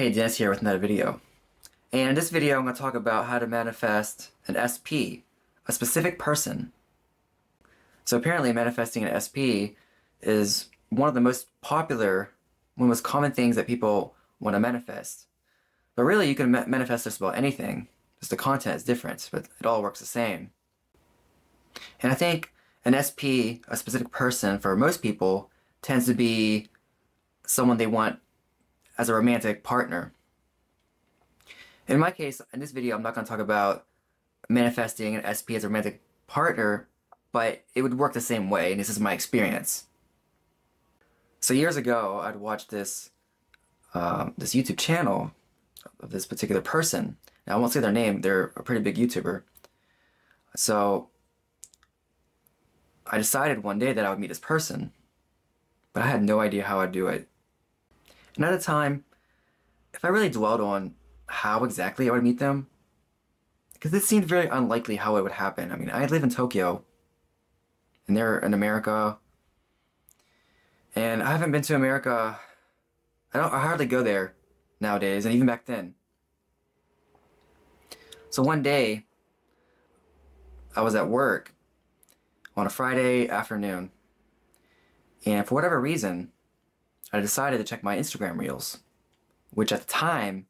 Hey, Dennis here with another video. And in this video, I'm going to talk about how to manifest an SP, a specific person. So apparently manifesting an SP is one of the most popular, one of the most common things that people want to manifest. But really, you can manifest just about anything. Just the content is different, but it all works the same. And I think an SP, a specific person, for most people, tends to be someone they want as a romantic partner. In my case, in this video, I'm not going to talk about manifesting an SP as a romantic partner, but it would work the same way, and this is my experience. So years ago, I'd watched this YouTube channel of this particular person. Now, I won't say their name, they're a pretty big YouTuber. So I decided one day that I would meet this person, but I had no idea how I'd do it. And at the time, if I really dwelled on how exactly I would meet them, because it seemed very unlikely how it would happen. I mean, I live in Tokyo, and they're in America, and I haven't been to America. I hardly go there nowadays, and even back then. So one day, I was at work on a Friday afternoon, and for whatever reason, I decided to check my Instagram reels, which at the time,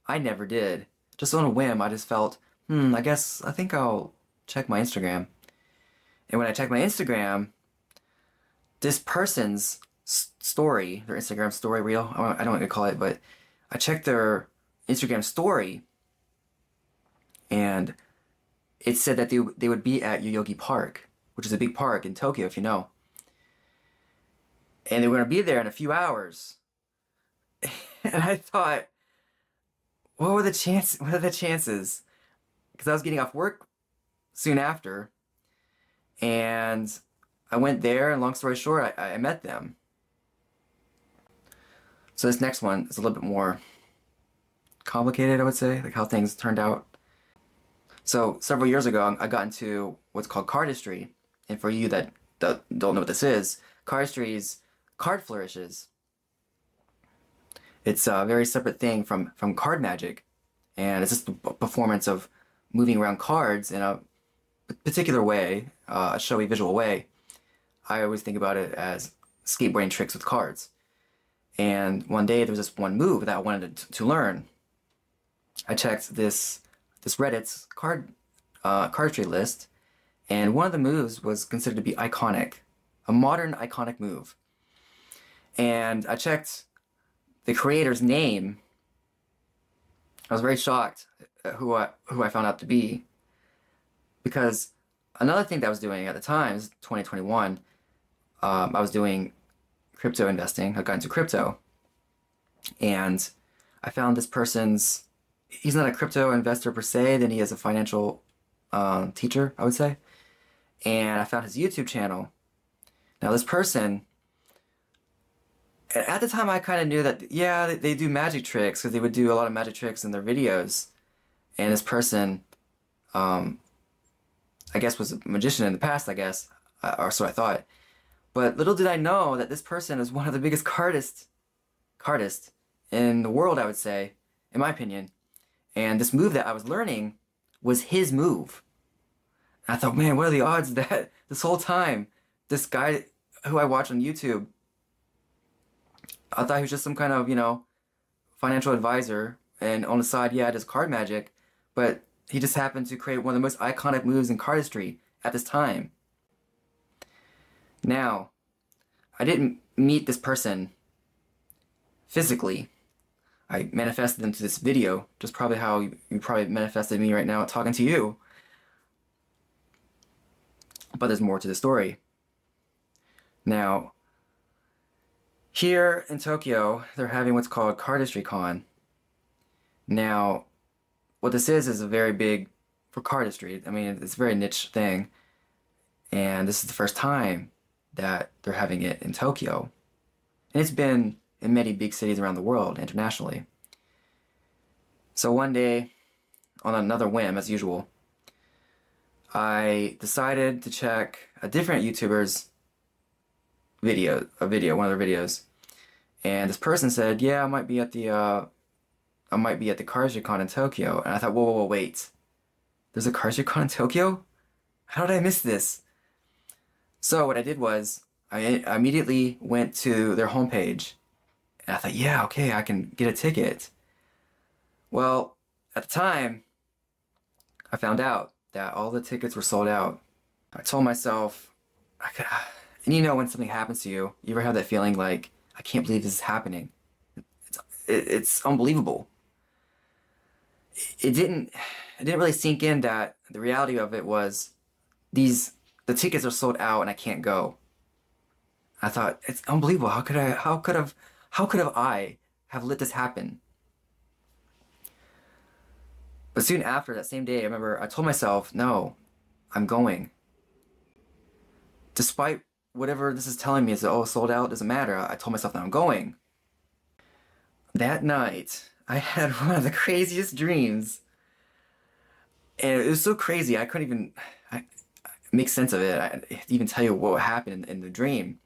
I never did. Just on a whim, I just felt, I think I'll check my Instagram. And when I checked my Instagram, this person's story, their Instagram story reel, I don't know what to call it, but I checked their Instagram story, and it said that they would be at Yoyogi Park, which is a big park in Tokyo, if you know. And they were going to be there in a few hours. And I thought, what are the chances? Because I was getting off work soon after, and I went there, and long story short, I met them. So this next one is a little bit more complicated, I would say, like how things turned out. So several years ago, I got into what's called cardistry. And for you that don't know what this is, cardistry is card flourishes. It's a very separate thing from card magic, and it's just a performance of moving around cards in a particular way, a showy visual way. I always think about it as skateboarding tricks with cards. And one day there was this one move that I wanted to learn. I checked this Reddit's cardistry list, and one of the moves was considered to be iconic, a modern iconic move. And I checked the creator's name. I was very shocked at who I found out to be, because another thing that I was doing at the time is 2021. I was doing crypto investing. I got into crypto, and I found this person's. He's not a crypto investor per se. Then he is a financial teacher, I would say. And I found his YouTube channel. Now this person. At the time, I kind of knew that, yeah, they do magic tricks, because they would do a lot of magic tricks in their videos. And this person, I guess, was a magician in the past, I guess, or so I thought. But little did I know that this person is one of the biggest cardists in the world, I would say, in my opinion. And this move that I was learning was his move. And I thought, man, what are the odds that this whole time, this guy who I watch on YouTube, I thought he was just some kind of, financial advisor, and on the side, yeah, does card magic, but he just happened to create one of the most iconic moves in cardistry at this time. Now, I didn't meet this person physically. I manifested them to this video, just probably how you probably manifested me right now talking to you. But there's more to the story. Now, here in Tokyo, they're having what's called Cardistry Con. Now, what this is a very big, for cardistry, I mean, it's a very niche thing. And this is the first time that they're having it in Tokyo. And it's been in many big cities around the world, internationally. So one day, on another whim, as usual, I decided to check a different YouTuber's video, one of their videos. And this person said, yeah, I might be at the I might be at the Karsucon in Tokyo. And I thought, whoa, whoa, whoa, wait. There's a Karsucon in Tokyo? How did I miss this? So what I did was I immediately went to their homepage and I thought, yeah, okay, I can get a ticket. Well, at the time, I found out that all the tickets were sold out. I told myself, and you know when something happens to you, you ever have that feeling like, I can't believe this is happening. It's unbelievable. It didn't it didn't really sink in that the reality of it was the tickets are sold out and I can't go. I thought it's unbelievable. How could have I have let this happen? But soon after that same day, I remember I told myself, no, I'm going. Despite whatever this is telling me is that, oh, sold out, doesn't matter. I told myself that I'm going. That night, I had one of the craziest dreams. And it was so crazy, I couldn't even make sense of it. I even tell you what happened in the dream.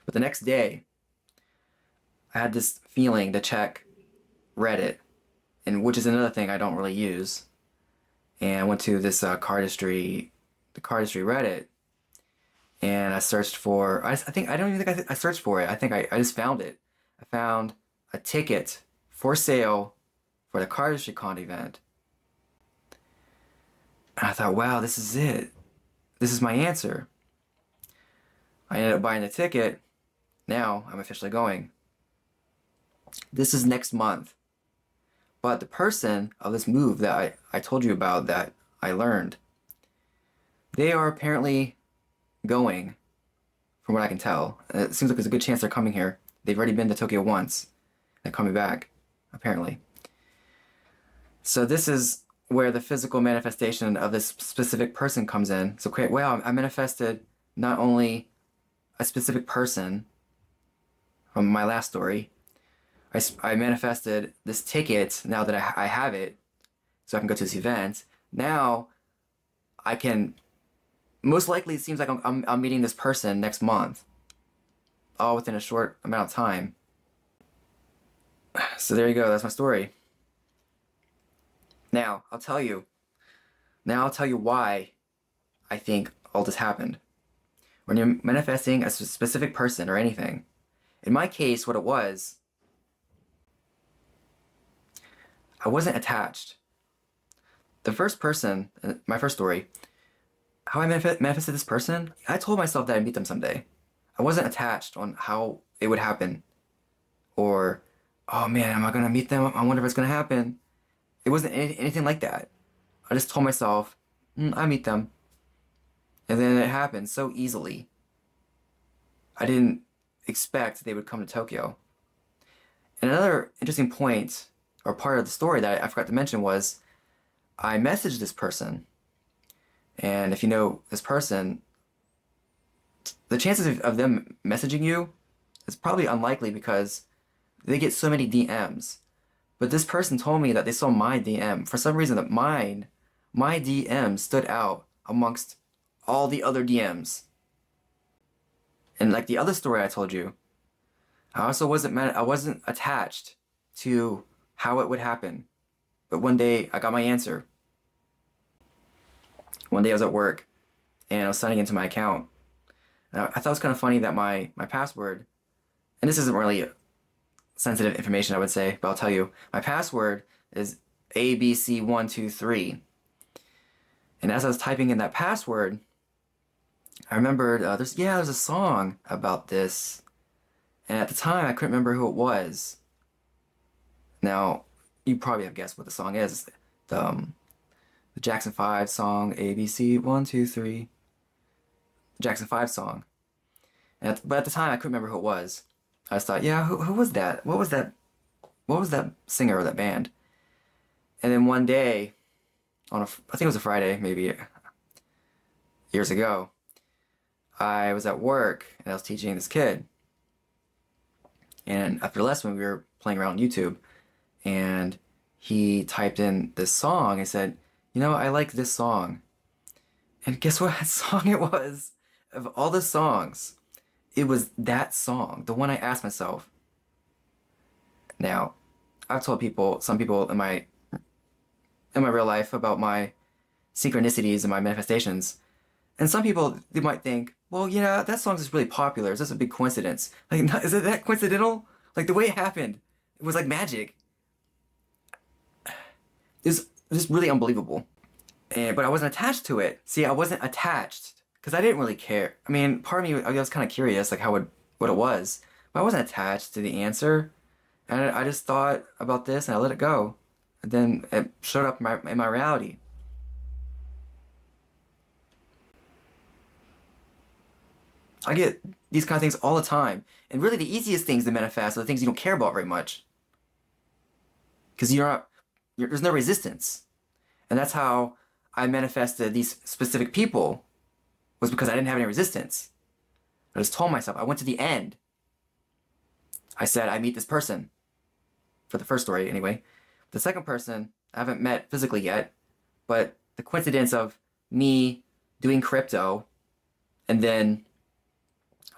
But the next day, I had this feeling to check Reddit, and which is another thing I don't really use. And I went to this the cardistry Reddit, and I searched for. I think I don't even think I searched for it. I think I just found it. I found a ticket for sale for the CardistryCon event. And I thought, wow, this is it. This is my answer. I ended up buying the ticket. Now I'm officially going. This is next month. But the person of this move that I told you about that I learned, they are apparently going, from what I can tell. It seems like there's a good chance they're coming here. They've already been to Tokyo once. They're coming back, apparently. So this is where the physical manifestation of this specific person comes in. So, wow, I manifested not only a specific person from my last story, I manifested this ticket now that I have it, so I can go to this event. Now, I can, most likely it seems like I'm meeting this person next month, all within a short amount of time. So there you go, that's my story. Now, I'll tell you why I think all this happened. When you're manifesting a specific person or anything, in my case, what it was, I wasn't attached. The first person, my first story, how I manifested this person, I told myself that I'd meet them someday. I wasn't attached on how it would happen. Or, oh man, am I going to meet them? I wonder if it's going to happen. It wasn't anything like that. I just told myself, I meet them. And then it happened so easily. I didn't expect they would come to Tokyo. And another interesting point, or part of the story that I forgot to mention was, I messaged this person. And if you know this person, the chances of them messaging you is probably unlikely because they get so many DMs. But this person told me that they saw my DM. For some reason, that my DM stood out amongst all the other DMs. And like the other story I told you, I wasn't attached to how it would happen. But one day I got my answer. One day I was at work and I was signing into my account. And I thought it was kind of funny that my password, and this isn't really sensitive information I would say, but I'll tell you, my password is ABC123. And as I was typing in that password, I remembered there's a song about this. And at the time I couldn't remember who it was. Now, you probably have guessed what the song is. The Jackson 5 song, ABC 1, 2, 3. Jackson 5 song. But at the time I couldn't remember who it was. I just thought, yeah, who was that? What was that singer or that band? And then one day, I think it was a Friday, maybe years ago, I was at work and I was teaching this kid. And after lesson, we were playing around on YouTube, and he typed in this song and said, I like this song. And guess what song it was? Of all the songs, it was that song, the one I asked myself. Now, I've told people, some people in my real life about my synchronicities and my manifestations. And some people, they might think, well, yeah, that song is really popular. It's just a big coincidence. Like, is it that coincidental? Like the way it happened, it was like magic. It was just really unbelievable. But I wasn't attached to it. See, I wasn't attached because I didn't really care. I mean, part of me, I was kind of curious, like what it was, but I wasn't attached to the answer. And I just thought about this and I let it go. And then it showed up in my reality. I get these kind of things all the time. And really, the easiest things to manifest are the things you don't care about very much. Because there's no resistance. And that's how I manifested these specific people, was because I didn't have any resistance. I just told myself, I went to the end. I said, I meet this person. For the first story, anyway. The second person, I haven't met physically yet, but the coincidence of me doing crypto, and then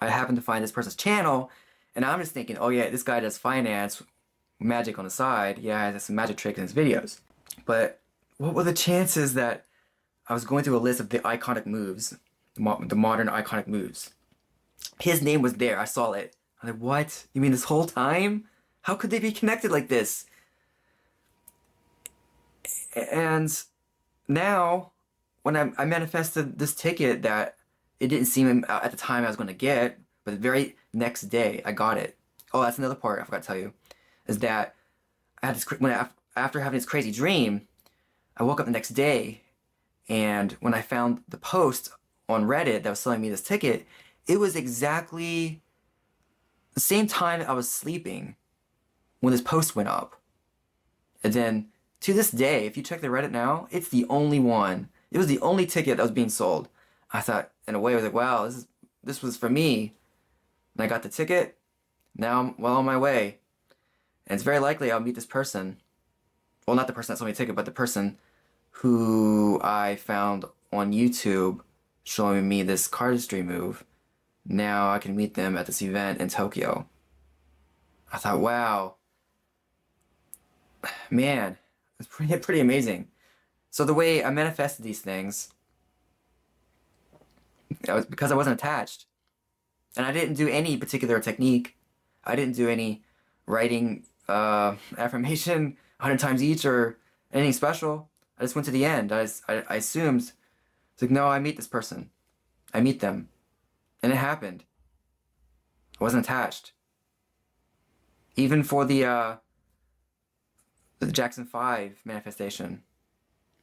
I happened to find this person's channel, and I'm just thinking, oh yeah, this guy does finance, magic on the side. Yeah, he has some magic tricks in his videos. But what were the chances that I was going through a list of the iconic moves, the modern iconic moves? His name was there. I saw it. I'm like, what? You mean this whole time? How could they be connected like this? And now, when I manifested this ticket that it didn't seem at the time I was going to get, but the very next day I got it. Oh, that's another part I forgot to tell you, is that I had this after having this crazy dream, I woke up the next day, and when I found the post on Reddit that was selling me this ticket, it was exactly the same time I was sleeping when this post went up. And then to this day, if you check the Reddit now, it's the only one. It was the only ticket that was being sold. I thought, in a way, I was like, wow, this was for me. And I got the ticket. Now I'm well on my way. And it's very likely I'll meet this person. Well, not the person that sold me the ticket, but the person who I found on YouTube showing me this cardistry move. Now I can meet them at this event in Tokyo. I thought, wow, man, it's pretty amazing. So the way I manifested these things, that was because I wasn't attached. And I didn't do any particular technique. I didn't do any writing affirmation 100 times each or anything special. I just went to the end. I assumed, it's like, no, I meet this person. I meet them. And it happened. I wasn't attached. Even for the Jackson 5 manifestation,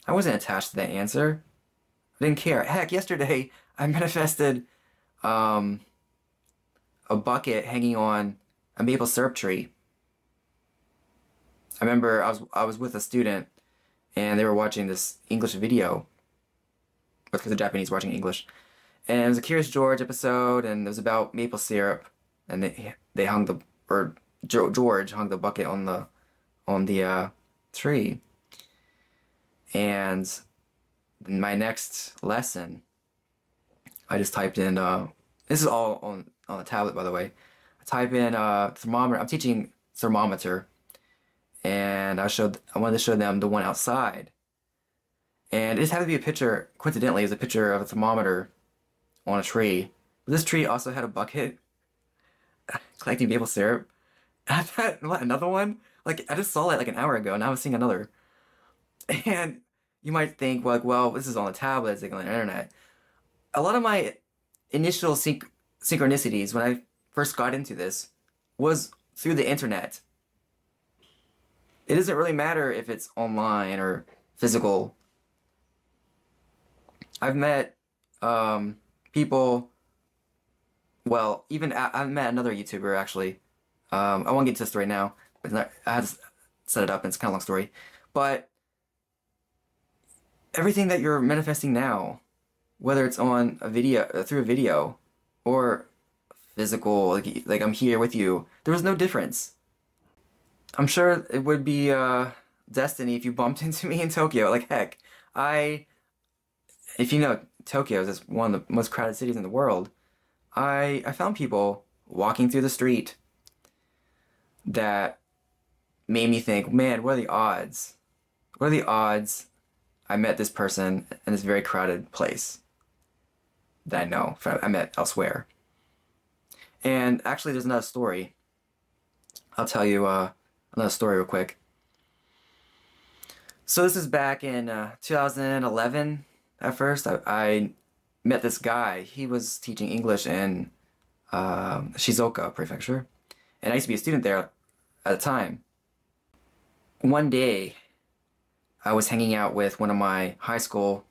I wasn't attached to that answer. I didn't care. Heck, yesterday I manifested a bucket hanging on a maple syrup tree. I remember I was with a student and they were watching this English video because the Japanese watching English. And it was a Curious George episode, and it was about maple syrup, and they hung George hung the bucket on the tree. And in my next lesson, I just typed in this is all on the tablet, by the way. I type in thermometer. I'm teaching thermometer, and I wanted to show them the one outside, and it just happened to be a picture. Coincidentally, it was a picture of a thermometer on a tree. But this tree also had a bucket collecting maple syrup. And I thought, what, another one? Like, I just saw it like an hour ago, and now I'm seeing another. And you might think, like, well, this is on the tablet, it's like on the internet. A lot of my initial synchronicities when I first got into this was through the internet. It doesn't really matter if it's online or physical. I've met people. Well, even I've met another YouTuber actually. I won't get into this story now, but I had to set it up, and it's kind of a long story. But everything that you're manifesting now, whether it's on a video, through a video, or physical, like I'm here with you, there was no difference. I'm sure it would be destiny if you bumped into me in Tokyo. Like heck, if you know Tokyo is one of the most crowded cities in the world, I found people walking through the street that made me think, man, what are the odds? What are the odds I met this person in this very crowded place that I know I met elsewhere? And actually, there's another story. I'll tell you another story real quick. So this is back in 2011. At first, I met this guy. He was teaching English in Shizuoka Prefecture, and I used to be a student there at the time. One day, I was hanging out with one of my high school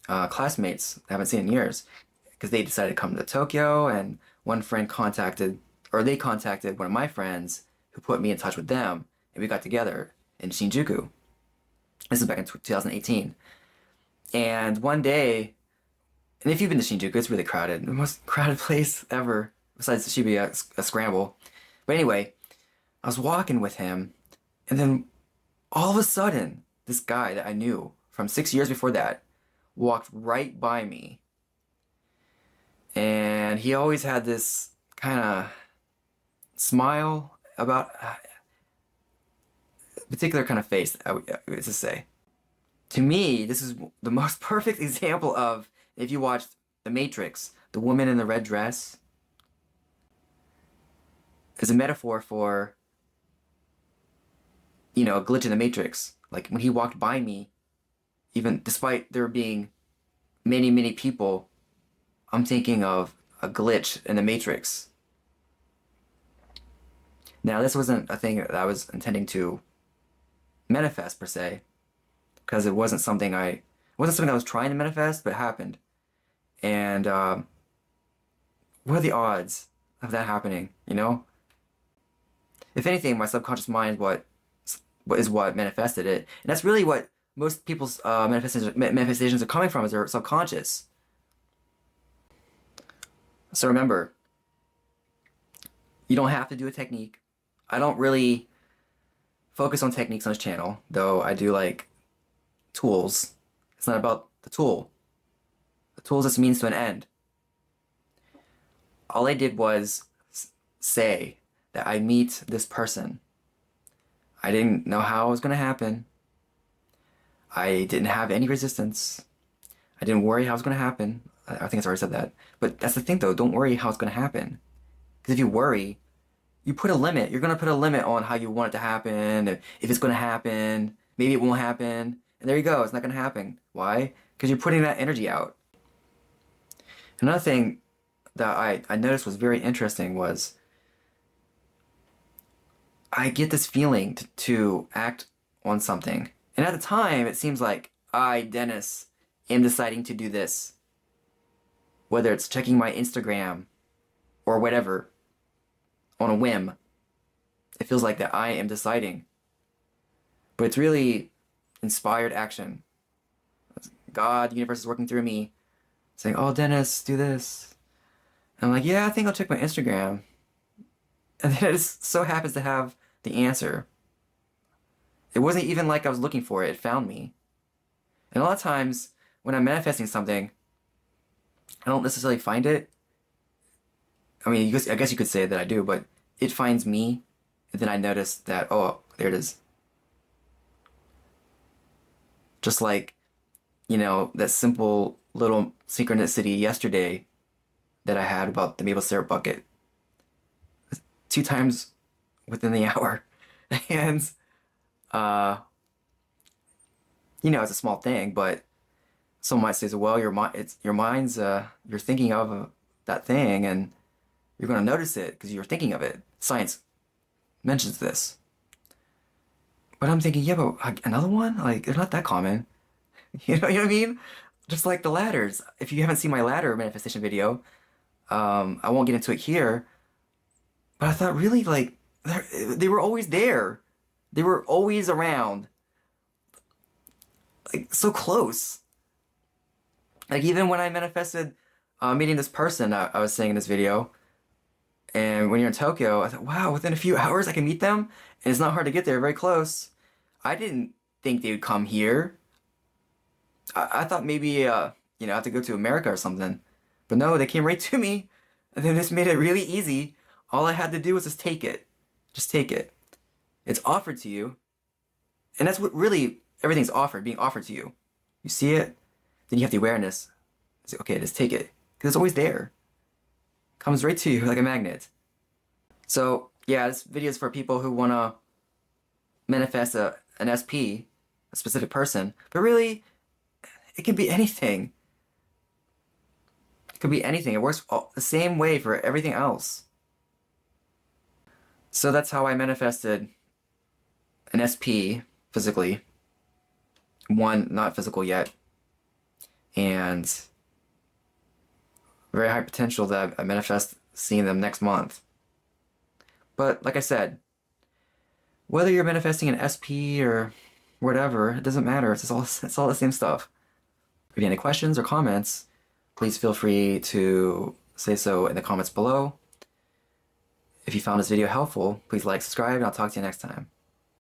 classmates I haven't seen in years because they decided to come to Tokyo, and one friend contacted, or they contacted one of my friends who put me in touch with them, and we got together in Shinjuku. This is back in 2018. And one day, and if you've been to Shinjuku, it's really crowded. The most crowded place ever, besides the Shibuya, a scramble. But anyway, I was walking with him, and then all of a sudden, this guy that I knew from 6 years before that walked right by me. And he always had this kind of smile about a particular kind of face, I would to say. To me, this is the most perfect example of, if you watched The Matrix, the woman in the red dress is a metaphor for, a glitch in the Matrix. Like when he walked by me, even despite there being many, many people, I'm thinking of a glitch in the Matrix. Now, this wasn't a thing that I was intending to manifest per se, because it wasn't something I was trying to manifest, but it happened. And what are the odds of that happening? If anything, my subconscious mind is what manifested it, and that's really what most people's manifestations are coming from, is their subconscious. So remember, you don't have to do a technique. I don't really focus on techniques on this channel, though I do like tools. It's not about the tool. The tool is just a means to an end. All I did was say that I meet this person. I didn't know how it was going to happen. I didn't have any resistance. I didn't worry how it was going to happen. I think I already said that. But that's the thing, though. Don't worry how it's going to happen. Because if you worry, you put a limit. You're going to put a limit on how you want it to happen. If it's going to happen, maybe it won't happen. And there you go. It's not going to happen. Why? Because you're putting that energy out. Another thing that I noticed was very interesting was I get this feeling to act on something. And at the time, it seems like I, Dennis, am deciding to do this. Whether it's checking my Instagram or whatever, on a whim, it feels like that I am deciding. But it's really inspired action. God, the universe is working through me, saying, "Oh, Dennis, do this." And I'm like, "Yeah, I think I'll check my Instagram." And then it just so happens to have the answer. It wasn't even like I was looking for it. It found me. And a lot of times, when I'm manifesting something, I don't necessarily find it. I mean, I guess you could say that I do, but it finds me, and then I notice that, oh, there it is. Just like, that simple little synchronicity yesterday that I had about the maple syrup bucket. 2 times within the hour. And, it's a small thing, but someone might say, well, your mind's, you're thinking of that thing, and you're going to notice it because you're thinking of it. Science mentions this. But I'm thinking, yeah, but another one? Like, it's not that common. You know what I mean? Just like the ladders. If you haven't seen my ladder manifestation video, I won't get into it here. But I thought, really, like, they were always there. They were always around. Like, so close. Like, even when I manifested meeting this person I was saying in this video, and when you're in Tokyo, I thought, wow, within a few hours I can meet them, and it's not hard to get there, very close. I didn't think they would come here. I thought maybe, I have to go to America or something. But no, they came right to me, and then this made it really easy. All I had to do was just take it. Just take it. It's offered to you. And that's what really everything's being offered to you. You see it, then you have the awareness. It's like, okay, just take it. Because it's always there. It comes right to you like a magnet. So, yeah, this video is for people who want to manifest an SP, a specific person. But really, it can be anything. It could be anything. It works the same way for everything else. So that's how I manifested an SP physically. One not physical yet. And very high potential that I manifest seeing them next month. But like I said, whether you're manifesting an SP or whatever, it doesn't matter. It's all the same stuff. If you have any questions or comments, please feel free to say so in the comments below. If you found this video helpful, please like, subscribe, and I'll talk to you next time.